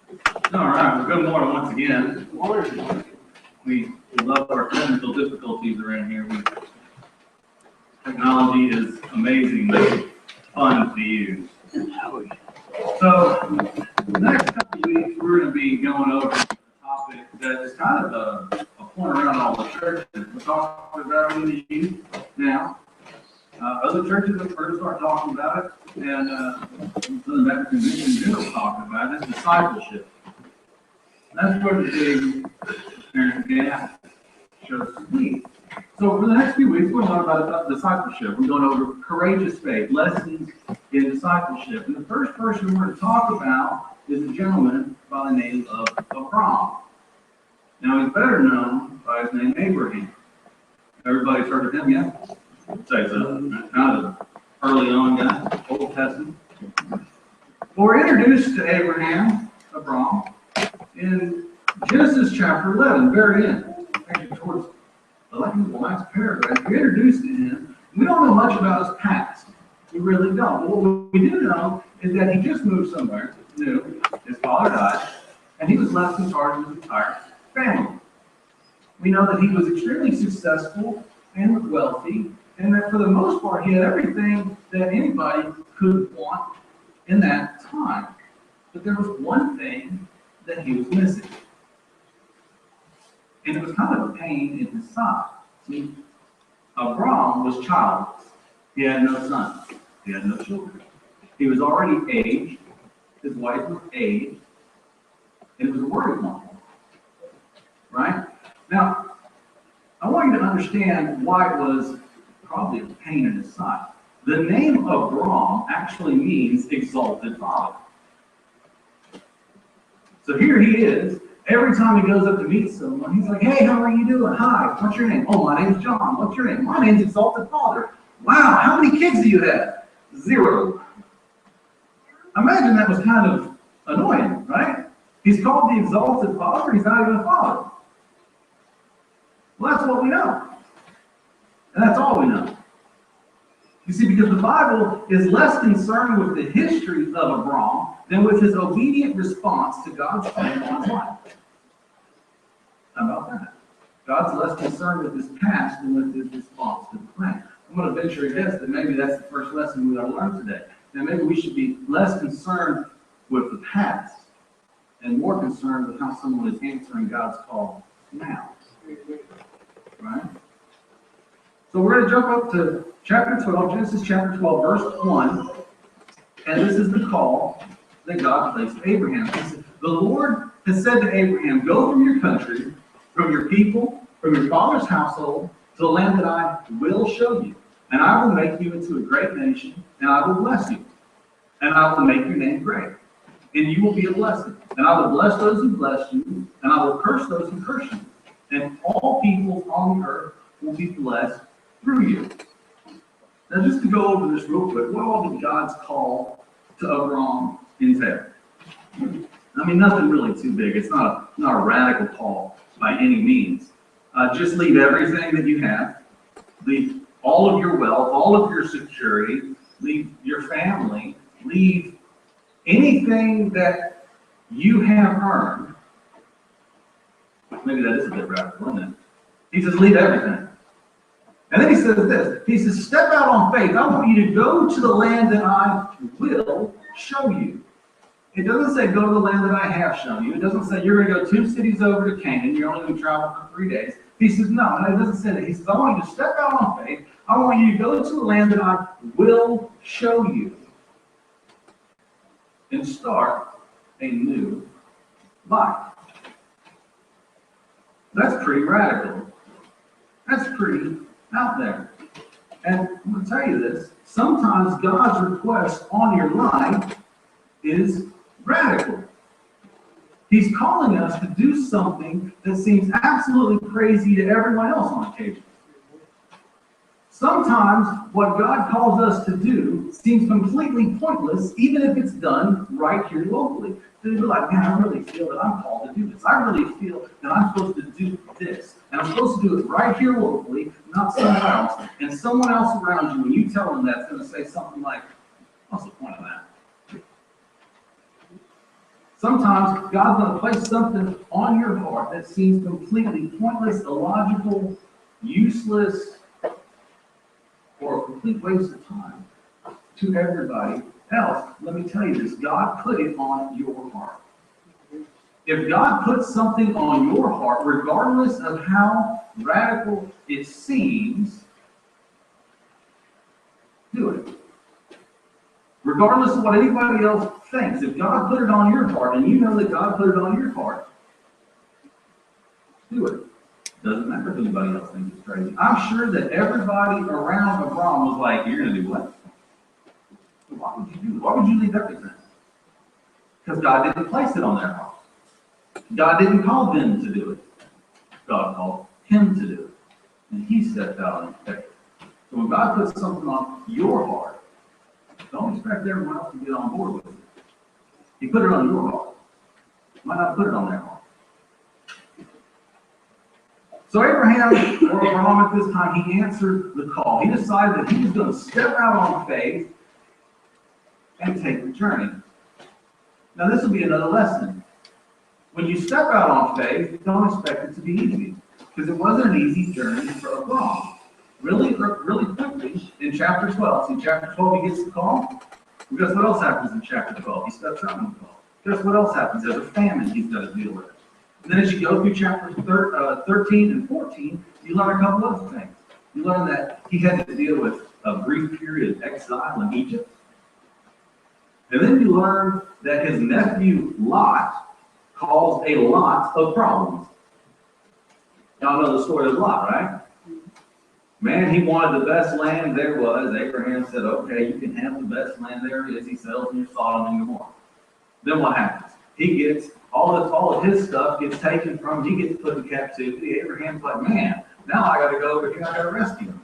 All right, well, good morning once again. We love our technical difficulties around here. Technology is amazingly fun to use. So, the next couple of weeks, we're going to be going over a topic that is kind of a point around all the churches. We're talking about it in the youth now. Other churches have first start talking about it, and the Baptist Convention in general talking about it, discipleship. That's where the big apparent gap shows to me. So for the next few weeks, we're going to learn about discipleship. We're going over courageous faith, lessons in discipleship. And the first person we're going to talk about is a gentleman by the name of Abraham. Now he's better known by his name Abraham. Everybody's heard of him yet? Say so. Kind of early on guy, Old Testament. Well, we're introduced to Abraham in Genesis chapter 11, very end, actually towards the last paragraph. We're introduced to him. We don't know much about his past. We really don't. But what we do know is that he just moved somewhere new. His father died, and he was left in charge of his entire family. We know that he was extremely successful and wealthy, and that for the most part, he had everything that anybody could want in that time. But there was one thing that he was missing. And it was kind of a pain in his side. See, Abram was childless. He had no sons. He had no children. He was already aged. His wife was aged. And it was a worried one. Right? Now, I want you to understand why it was probably a pain in his side. The name Abram actually means exalted father. So here he is. Every time he goes up to meet someone, he's like, hey, how are you doing? Hi, what's your name? Oh, my name's John. What's your name? My name's Exalted Father. Wow, how many kids do you have? 0. Imagine that was kind of annoying, right? He's called the Exalted Father. He's not even a father. Well, that's what we know. And that's all we know. You see, because the Bible is less concerned with the history of Abram than with his obedient response to God's plan on his life. How about that? God's less concerned with his past than with his response to the plan. I'm going to venture a guess that maybe that's the first lesson we ought to learn today. That maybe we should be less concerned with the past and more concerned with how someone is answering God's call now. Right? So we're going to jump up to chapter 12, Genesis chapter 12, verse 1. And this is the call that God placed to Abraham. He said, the Lord has said to Abraham, go from your country, from your people, from your father's household, to the land that I will show you. And I will make you into a great nation, and I will bless you. And I will make your name great. And you will be a blessing. And I will bless those who bless you, and I will curse those who curse you. And all peoples on the earth will be blessed through you. Now, just to go over this real quick, what all did God's call to Abram entail? I mean, nothing really too big. It's not a radical call by any means. Just leave everything that you have. Leave all of your wealth, all of your security. Leave your family. Leave anything that you have earned. Maybe that is a bit radical, isn't it? He says, leave everything. And then he says this. He says, step out on faith. I want you to go to the land that I will show you. It doesn't say go to the land that I have shown you. It doesn't say you're going to go 2 cities over to Canaan. You're only going to travel for 3 days. He says, no, it doesn't say that. He says, I want you to step out on faith. I want you to go to the land that I will show you and start a new life. That's pretty radical. That's pretty out there. And I'm going to tell you this. Sometimes God's request on your life is radical. He's calling us to do something that seems absolutely crazy to everyone else on occasion. Sometimes what God calls us to do seems completely pointless, even if it's done right here locally. So you're like, man, I really feel that I'm called to do this. I really feel that I'm supposed to do this. And I'm supposed to do it right here locally, not somewhere else. And someone else around you, when you tell them that, is going to say something like, what's the point of that? Sometimes God's going to place something on your heart that seems completely pointless, illogical, useless, or a complete waste of time to everybody else. Let me tell you this, God put it on your heart. If God puts something on your heart, regardless of how radical it seems, do it. Regardless of what anybody else thinks, if God put it on your heart, and you know that God put it on your heart, do it. Doesn't matter if anybody else thinks it's crazy. I'm sure that everybody around Abram was like, you're going to do what? Why would you do it? Why would you leave everything? Because God didn't place it on their heart. God didn't call them to do it. God called him to do it. And he stepped out in faith. So when God puts something on your heart, don't expect everyone else to get on board with it. He put it on your heart. Why not put it on their heart? So Abraham, or Abraham at this time, he answered the call. He decided that he was going to step out on faith and take the journey. Now this will be another lesson. When you step out on faith, don't expect it to be easy. Because it wasn't an easy journey for Abraham. Really quickly, in chapter 12, see chapter 12 he gets the call. Well, guess what else happens in chapter 12? He steps out on the call. Guess what else happens? There's a famine he's got to deal with. And then as you go through chapters 13 and 14, you learn a couple other things. You learn that he had to deal with a brief period of exile in Egypt. And then you learn that his nephew Lot caused a lot of problems. Y'all know the story of Lot, right? Man, he wanted the best land there was. Abraham said, okay, you can have the best land there is. He settles near Sodom and Gomorrah. Then what happens? He gets, all of his stuff gets taken from him. He gets put in captivity. Abraham's like, man, now I got to go over here. I got to rescue him.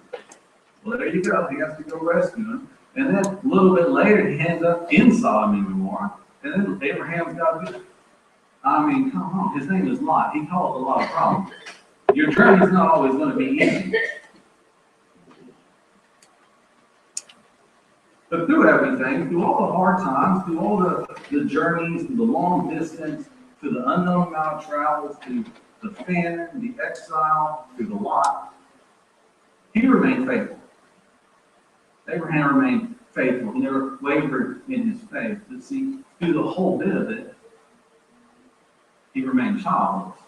Well, there you go. He has to go rescue him. And then a little bit later, he ends up in Sodom and Gomorrah. And then Abraham's got to, I mean, come on. His name is Lot. He caused a lot of problems. Your journey's not always going to be easy. But through everything, through all the hard times, through all the journeys, through the long distance, through the unknown amount of travels, through the famine, the exile, through the lot, he remained faithful. Abraham remained faithful. He never wavered in his faith. But see, through the whole bit of it, he remained childless.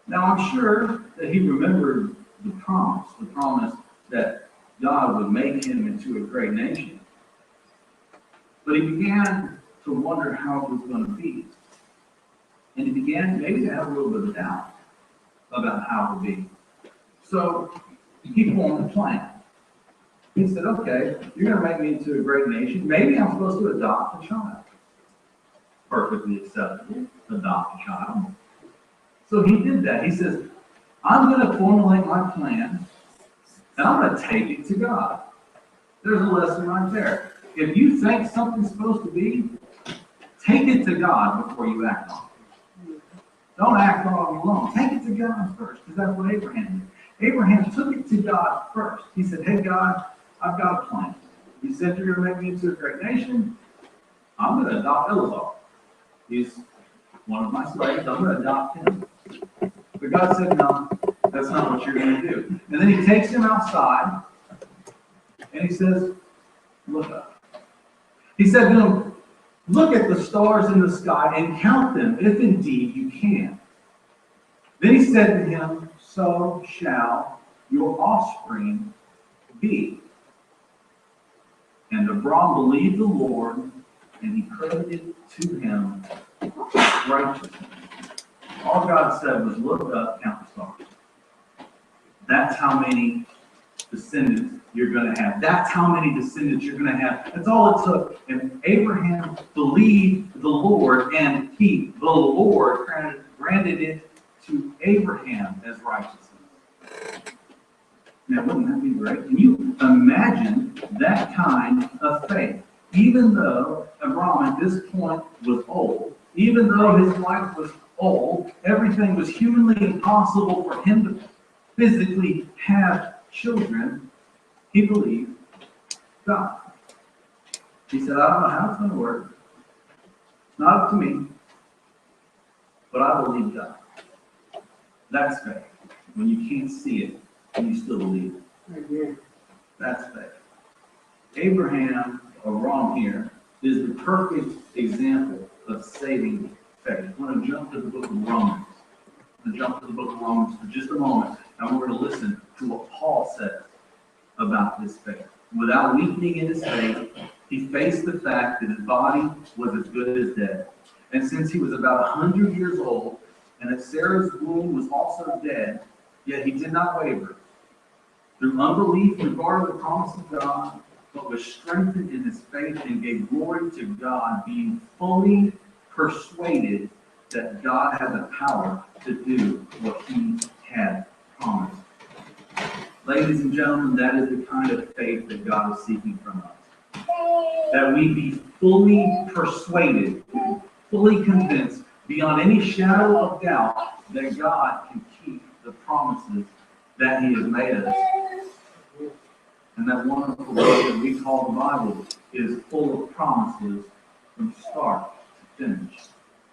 Now, I'm sure that he remembered the promise that God would make him into a great nation. But he began to wonder how it was going to be. And he began maybe to have a little bit of doubt about how it would be. So he formed a plan. He said, okay, you're going to make me into a great nation. Maybe I'm supposed to adopt a child. Perfectly acceptable. Adopt a child. So he did that. He says, I'm going to formulate my plan, and I'm going to take it to God. There's a lesson right there. If you think something's supposed to be, take it to God before you act on it. Don't act on it alone. Take it to God first, because that's what Abraham did. Abraham took it to God first. He said, hey, God, I've got a plan. You said you're going to make me into a great nation. I'm going to adopt Elazar. He's one of my slaves. I'm going to adopt him. But God said, no, that's not what you're going to do. And then he takes him outside, and he says, look up. He said to him, look at the stars in the sky and count them, if indeed you can. Then he said to him, so shall your offspring be. And Abram believed the Lord, and he credited to him righteousness. All God said was, look up, count the stars. That's how many descendants you're going to have. That's how many descendants you're going to have. That's all it took. And Abraham believed the Lord, and the Lord, granted it to Abraham as righteousness. Now, wouldn't that be great? Can you imagine that kind of faith? Even though Abraham at this point was old, even though his wife was old, everything was humanly impossible for him to physically have children, he believed God. He said, I don't know how it's going to work. not up to me, but I believe God. That's faith. When you can't see it, and you still believe it. Amen. That's faith. Abraham, or wrong here, is the perfect example of saving faith. I want to jump to the book of Romans. I'm going to jump to the book of Romans for just a moment, and we're going to listen to what Paul says about this faith. Without weakening in his faith, he faced the fact that his body was as good as dead. And since he was about 100 years old, and that Sarah's womb was also dead, yet he did not waver. Through unbelief, he regarded the promise of God, but was strengthened in his faith and gave glory to God, being fully persuaded that God had the power to do what he had promised. Ladies and gentlemen, that is the kind of faith that God is seeking from us. That we be fully persuaded, fully convinced, beyond any shadow of doubt, that God can keep the promises that he has made us. And that wonderful book that we call the Bible is full of promises from start to finish.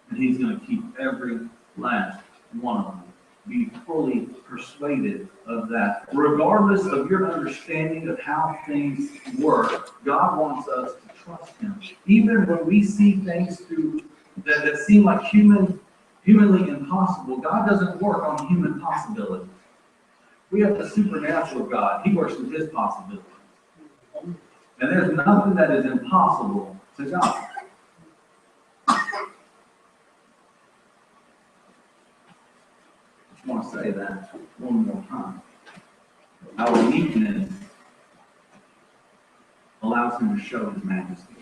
And he's going to keep every last one of them. Be fully persuaded of that. Regardless of your understanding of how things work, God wants us to trust him. Even when we see things that seem like humanly impossible, God doesn't work on human possibilities. We have the supernatural God. He works with his possibilities. And there's nothing that is impossible to God. I just want to say that one more time. Our weakness allows him to show his majesty.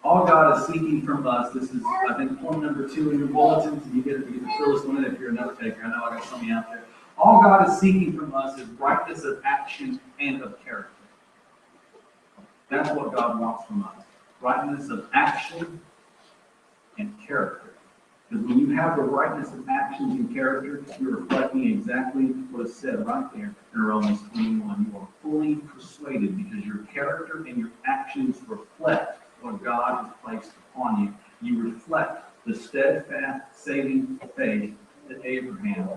All God is seeking from us, this is, I think, point number 2 in your bulletins. You get to fill this one in if you're a note taker. I know I got some of you out there. All God is seeking from us is brightness of action and of character. That's what God wants from us. Brightness of action and character. Because when you have the brightness of actions and character, you're reflecting exactly what is said right there in Romans 21. You are fully persuaded because your character and your actions reflect what God has placed upon you. You reflect the steadfast, saving faith that Abraham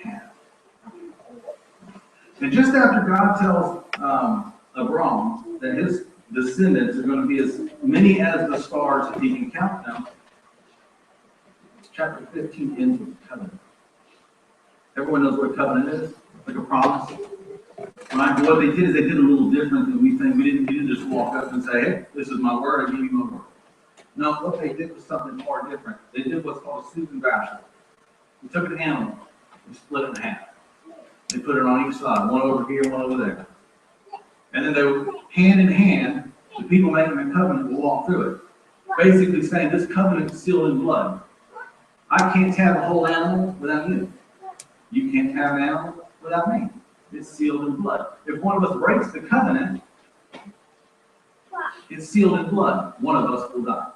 had. And just after God tells Abram that his descendants are going to be as many as the stars if he can count them, chapter 15 ends with a covenant. Everyone knows what a covenant is? Like a promise. Right? But what they did is they did a little different than we think. We didn't just walk up and say, hey, this is my word, I give you my word. No, what they did was something far different. They did what's called a suit and bashful. We took an animal, we split it in half. They put it on each side, one over here, one over there. And then they were hand in hand, the people making the covenant will walk through it. Basically saying this covenant is sealed in blood. I can't have a whole animal without you. You can't have an animal without me. It's sealed in blood. If one of us breaks the covenant, it's sealed in blood. One of us will die.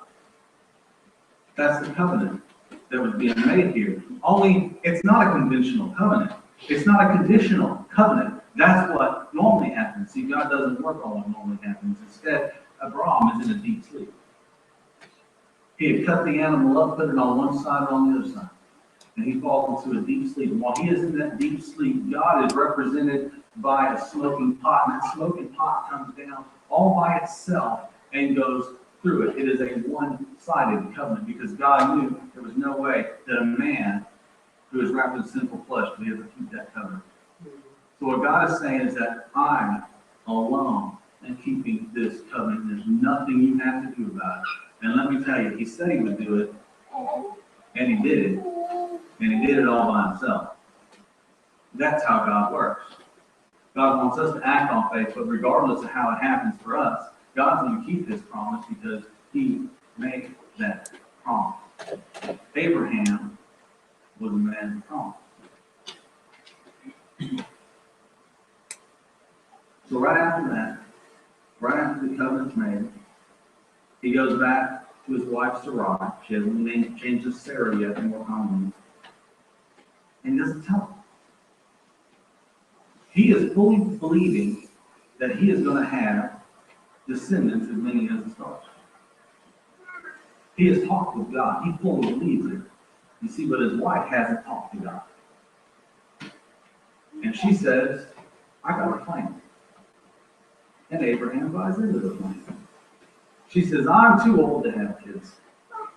That's the covenant that was being made here. Only, it's not a conventional covenant. It's not a conditional covenant. That's what normally happens. See, God doesn't work on what normally happens. Instead, Abraham is in a deep sleep. He had cut the animal up, put it on one side or on the other side. And he falls into a deep sleep. And while he is in that deep sleep, God is represented by a smoking pot. And that smoking pot comes down all by itself and goes through it. It is a one-sided covenant because God knew there was no way that a man who is wrapped in sinful flesh could ever keep that covenant. So what God is saying is that I alone am keeping this covenant. There's nothing you have to do about it. And let me tell you, he said he would do it, and he did it. And he did it all by himself. That's how God works. God wants us to act on faith, but regardless of how it happens for us, God's going to keep his promise because he made that promise. Abraham was a man of promise. So right after that, right after the covenant's made, he goes back to his wife Sarai. She hasn't changed to Sarah yet, more commonly. And he doesn't tell her. He is fully believing that he is going to have descendants as many as the stars. He has talked with God. He fully believes it. You see, but his wife hasn't talked to God. And she says, I got a plan. And Abraham buys into the plan. She says, I'm too old to have kids.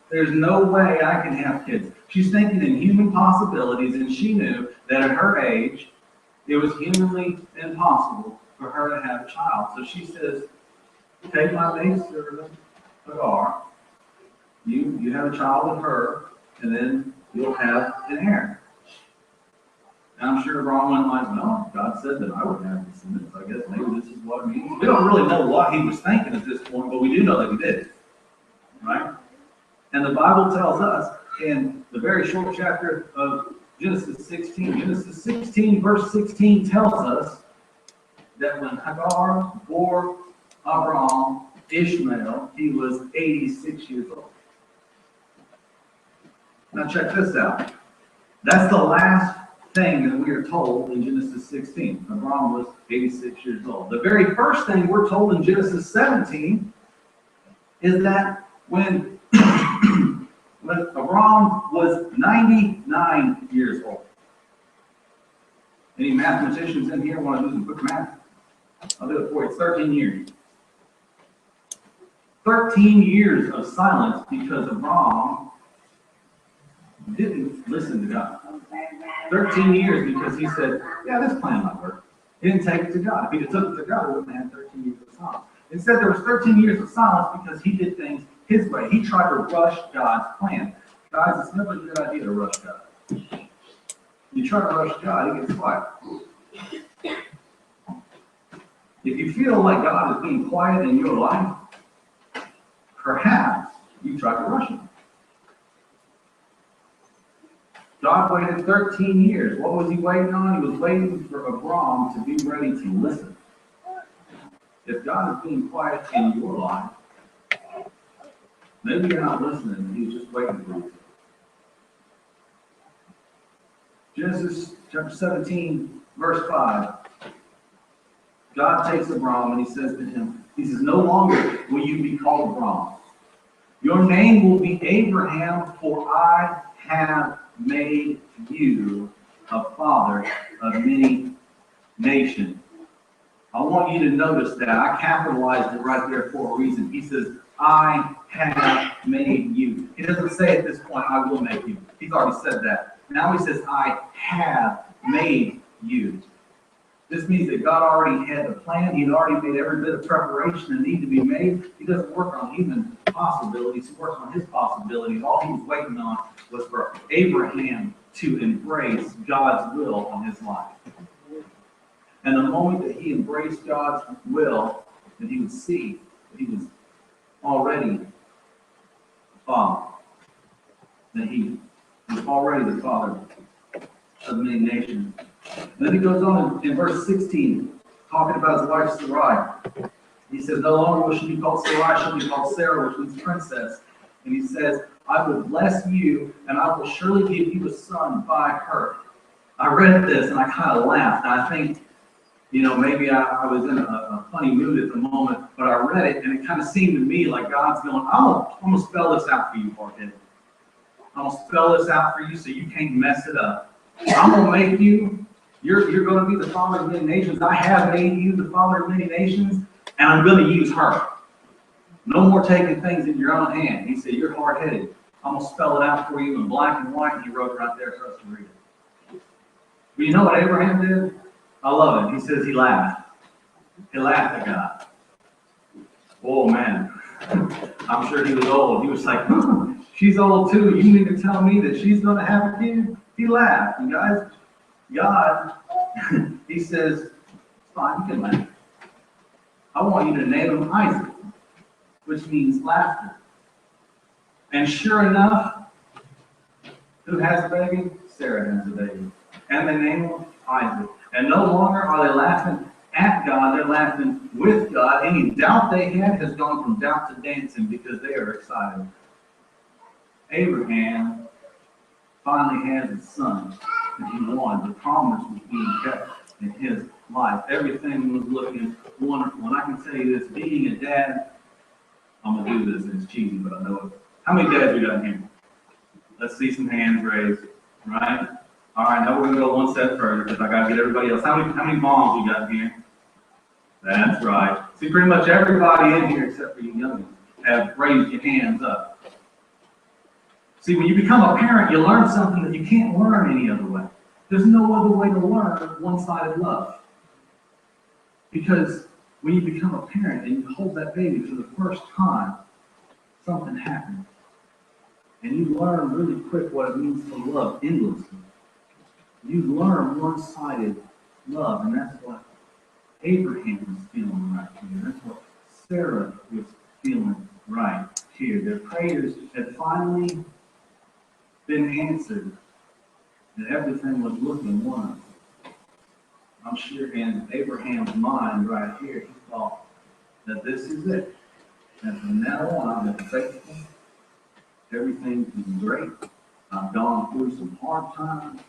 There's no way I can have kids. She's thinking in human possibilities, and she knew that at her age, it was humanly impossible for her to have a child. So she says, take my maidservant, Hagar. You have a child with her, and then you'll have an heir. And I'm sure Abraham went like, no, God said that I would have descendants. I guess maybe this is what it means. We don't really know what he was thinking at this point, but we do know that he did. Right? And the Bible tells us in the very short chapter of Genesis 16 verse 16 tells us that when Hagar bore Abraham Ishmael, he was 86 years old. Now check this out. That's the last thing that we are told in Genesis 16. Abraham was 86 years old. The very first thing we're told in Genesis 17 is that when Abraham was 99 years old. Any mathematicians in here want to do some quick math? I'll do it for you. It's 13 years. 13 years of silence because Abraham didn't listen to God. 13 years because he said, yeah, this plan might work. He didn't take it to God. If he'd have took it to God, we wouldn't have 13 years of silence. Instead, there was 13 years of silence because he did things his way. He tried to rush God's plan. Guys, it's never a good idea to rush God. You try to rush God, he gets quiet. If you feel like God is being quiet in your life, perhaps you tried to rush him. God waited 13 years. What was he waiting on? He was waiting for Abraham to be ready to listen. If God is being quiet in your life, maybe you're not listening, he's just waiting for you. Genesis chapter 17, verse 5. God takes Abraham and he says to him, he says, no longer will you be called Abraham. Your name will be Abraham, for I have made you a father of many nations. I want you to notice that. I capitalized it right there for a reason. He says, I have made you. He doesn't say at this point, I will make you. He's already said that. Now he says, I have made you. This means that God already had the plan. He had already made every bit of preparation that needed to be made. He doesn't work on human possibilities. He works on his possibilities. All he was waiting on was for Abraham to embrace God's will on his life. And the moment that he embraced God's will, that he would see that he was already the father, that he was already the father of many nations. Then he goes on in verse 16, talking about his wife Sarai. He says, no longer will she be called Sarai, she'll be called Sarah, which means princess. And he says, I will bless you, and I will surely give you a son by her. I read this, and I kind of laughed. And I think, maybe I was in a funny mood at the moment, but I read it, and it kind of seemed to me like God's going, I'm going to spell this out for you, hard-headed. I'm going to spell this out for you so you can't mess it up. I'm going to make you, you're going to be the father of many nations. I have made you the father of many nations, and I'm going to use her. No more taking things in your own hand. He said, you're hard-headed. I'm going to spell it out for you in black and white, and he wrote it right there for us to read it. But you know what Abraham did? I love it. He says he laughed. He laughed at God. Oh, man. I'm sure he was old. He was like, she's old too. You mean to tell me that she's going to have a kid? He laughed. And guys, God, he says, it's fine, you can laugh. I want you to name him Isaac, which means laughter. And sure enough, who has a baby? Sarah has a baby. And they name him Isaac. And no longer are they laughing at God, they're laughing with God. Any doubt they had has gone from doubt to dancing because they are excited. Abraham finally has a son that he wanted. The promise was being kept in his life. Everything was looking wonderful. And I can tell you this, being a dad, I'm going to do this, and it's cheesy, but I know it. How many dads we got in here? Let's see some hands raised, right? All right, now we're gonna go one step further because I gotta get everybody else. How many moms we got in here? That's right. See, pretty much everybody in here except for you young ones have raised your hands up. See, when you become a parent, you learn something that you can't learn any other way. There's no other way to learn one-sided love. Because when you become a parent and you hold that baby for the first time, something happens. And you learn really quick what it means to love endlessly. You learn one-sided love, and that's what Abraham was feeling right here. That's what Sarah was feeling right here. Their prayers had finally been answered, and everything was looking wonderful. I'm sure in Abraham's mind right here, he thought that this is it. And from now on, I've been faithful. Everything is great. I've gone through some hard times,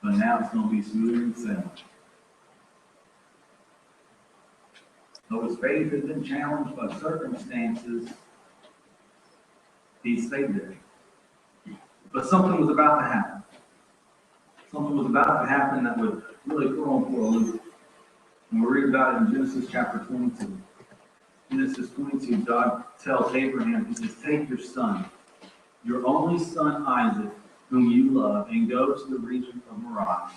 but now it's going to be smooth sailing. Though his faith had been challenged by circumstances, he stayed there. But something was about to happen. Something was about to happen that would really throw him for a loop. And we read about it in Genesis chapter 22. Genesis 22, God tells Abraham, he says, take your son, your only son Isaac, whom you love, and go to the region of Moriah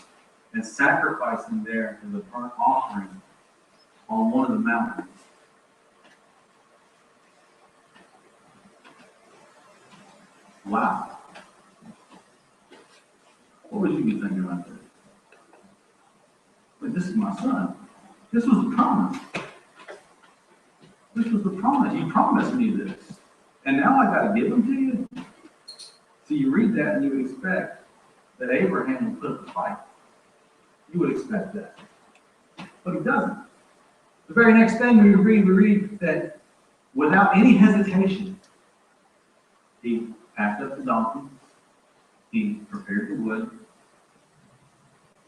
and sacrifice him there as a burnt offering on one of the mountains. Wow. What would you be thinking about this? Wait, this is my son. This was the promise. This was the promise. You promised me this. And now I got to give them to you? So you read that and you would expect that Abraham would put up a fight. You would expect that. But he doesn't. The very next thing we read that without any hesitation, he packed up the donkey, he prepared the wood,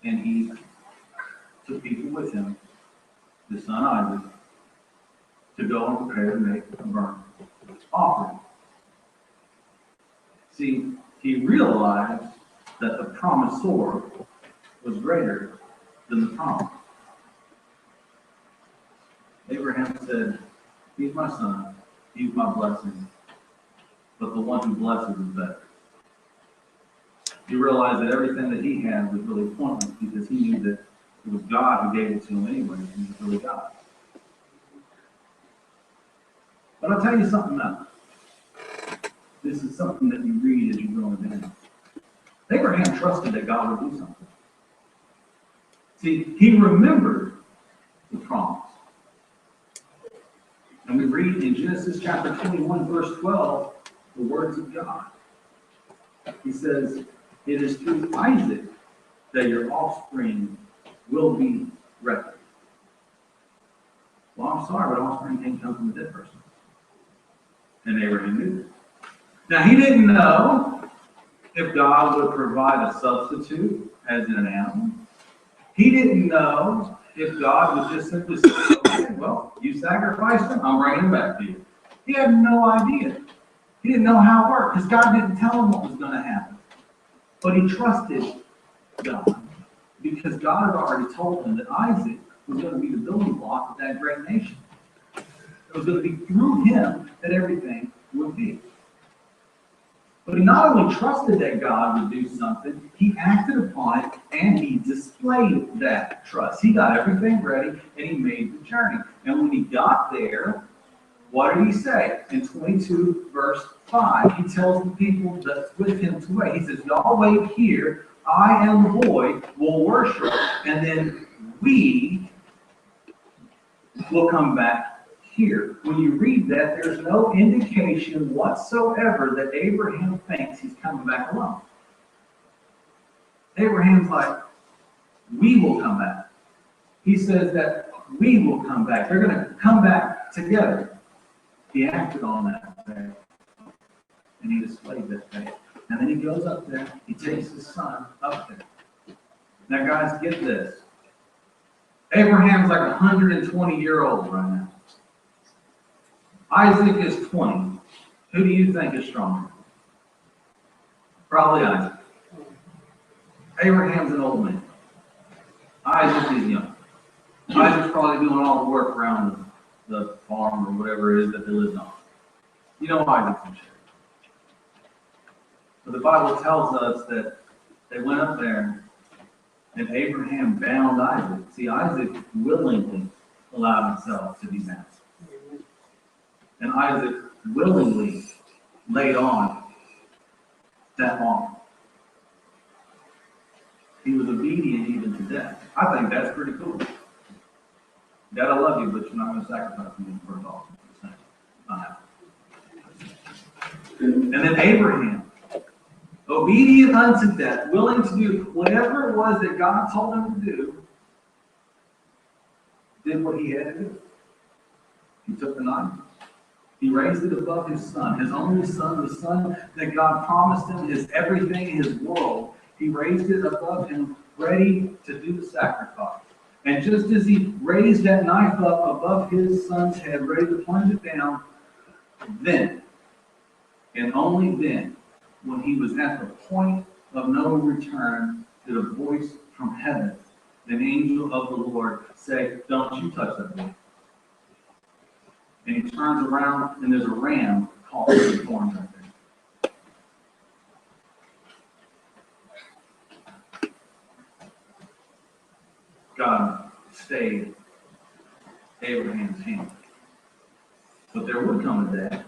and he took people with him, his son Isaac, to go and prepare to make a burnt offering. See, he realized that the promisor was greater than the promise. Abraham said, he's my son, he's my blessing, but the one who blesses is better. He realized that everything that he had was really pointless because he knew that it was God who gave it to him anyway, and he was really God. But I'll tell you something else. This is something that you read as you go down. Abraham trusted that God would do something. See, he remembered the promise. And we read in Genesis chapter 21, verse 12, the words of God. He says, it is through Isaac that your offspring will be reckoned. Well, I'm sorry, but offspring can't come from a dead person. And Abraham knew this. Now, he didn't know if God would provide a substitute, as in an animal. He didn't know if God would just simply say, okay, well, you sacrificed him, I'm bringing him back to you. He had no idea. He didn't know how it worked because God didn't tell him what was going to happen. But he trusted God because God had already told him that Isaac was going to be the building block of that great nation. It was going to be through him that everything would be. But he not only trusted that God would do something, he acted upon it and he displayed that trust. He got everything ready and he made the journey. And when he got there, what did he say? In 22 verse 5, he tells the people that's with him to wait. He says, y'all wait here, I and the boy will worship, and then we will come back here. When you read that, there's no indication whatsoever that Abraham thinks he's coming back alone. Abraham's like, we will come back. He says that we will come back. They're going to come back together. He acted on that faith, and he displayed that faith. And then he goes up there, he takes his son up there. Now guys, get this. Abraham's like a 120-year-old right now. Isaac is 20. Who do you think is stronger? Probably Isaac. Abraham's an old man. Isaac is young. Isaac's probably doing all the work around the farm or whatever it is that they lived on. You know Isaac's in shape. But the Bible tells us that they went up there and Abraham bound Isaac. See, Isaac willingly allowed himself to be bound. And Isaac willingly laid on that arm. He was obedient even to death. I think that's pretty cool. Dad, I love you, but you're not going to sacrifice me for a dog. And then Abraham, obedient unto death, willing to do whatever it was that God told him to do, did what he had to do. He took the knife. He raised it above his son, his only son, the son that God promised him, his everything, his world. He raised it above him, ready to do the sacrifice. And just as he raised that knife up above his son's head, ready to plunge it down, then, and only then, when he was at the point of no return, did a voice from heaven, an angel of the Lord, say, "Don't you touch that boy." And he turns around, and there's a ram caught in the thorns right there. God stayed Abraham's hand. But there would come a day.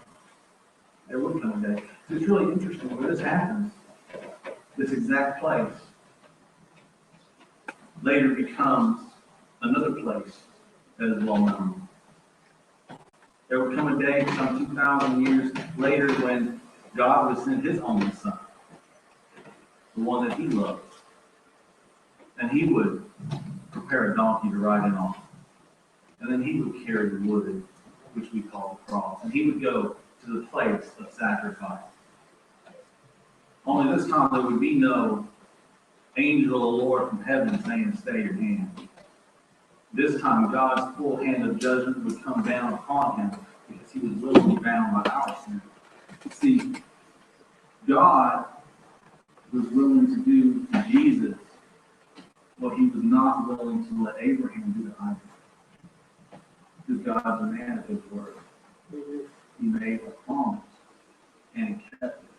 There would come a day. It's really interesting when this happens. This exact place later becomes another place that is well known. There would come a day, some 2,000 years later, when God would send his only son, the one that he loved, and he would prepare a donkey to ride in on. And then he would carry the wood, which we call the cross, and he would go to the place of sacrifice. Only this time there would be no angel of the Lord from heaven saying, "Stay your hand." This time God's full hand of judgment would come down upon him because he was willingly bound by our sin. See, God was willing to do to Jesus what he was not willing to let Abraham do to Isaac. Because God's a man of his word. He made a promise and he kept it.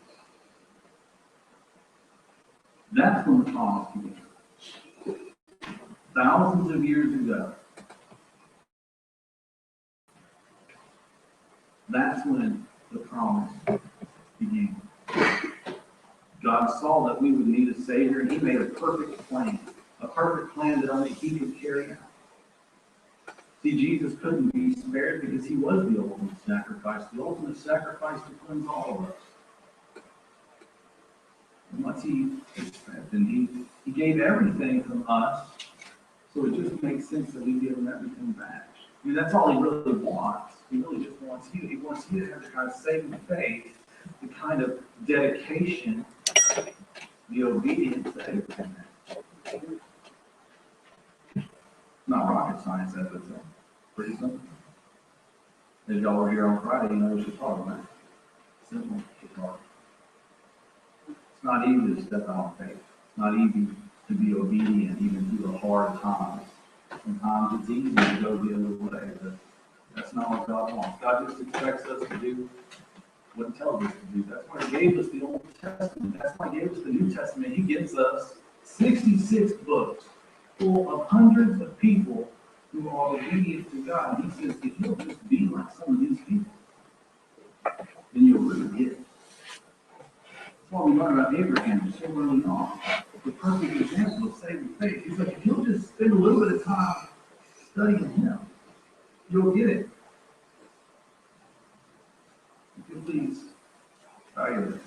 That's when the promise began. Thousands of years ago. That's when the promise began. God saw that we would need a Savior, and he made a perfect plan that only he could carry out. See, Jesus couldn't be spared because he was the ultimate sacrifice to cleanse all of us. And once he accepted, and he gave everything from us, so it just makes sense that we give him everything back. I mean, that's all he really wants. He really just wants you. He wants you to have the kind of saving faith, the kind of dedication, the obedience that Abraham had. Not rocket science, as it's pretty simple. As y'all were here on Friday, you know what you're talking about. Simple. It's not easy to step out on faith. It's not easy to be obedient even through the hard times. Sometimes it's easy to go the other way, but that's not what God wants. God just expects us to do what he tells us to do. That's why he gave us the Old Testament. That's why he gave us the New Testament. He gives us 66 books full of hundreds of people who are obedient to God. And he says, if you'll just be like some of these people, then you'll really get it. That's why we learn about Abraham so early on. The perfect example of saving faith. He's like, if you'll just spend a little bit of time studying him, you'll get it. If you please, try your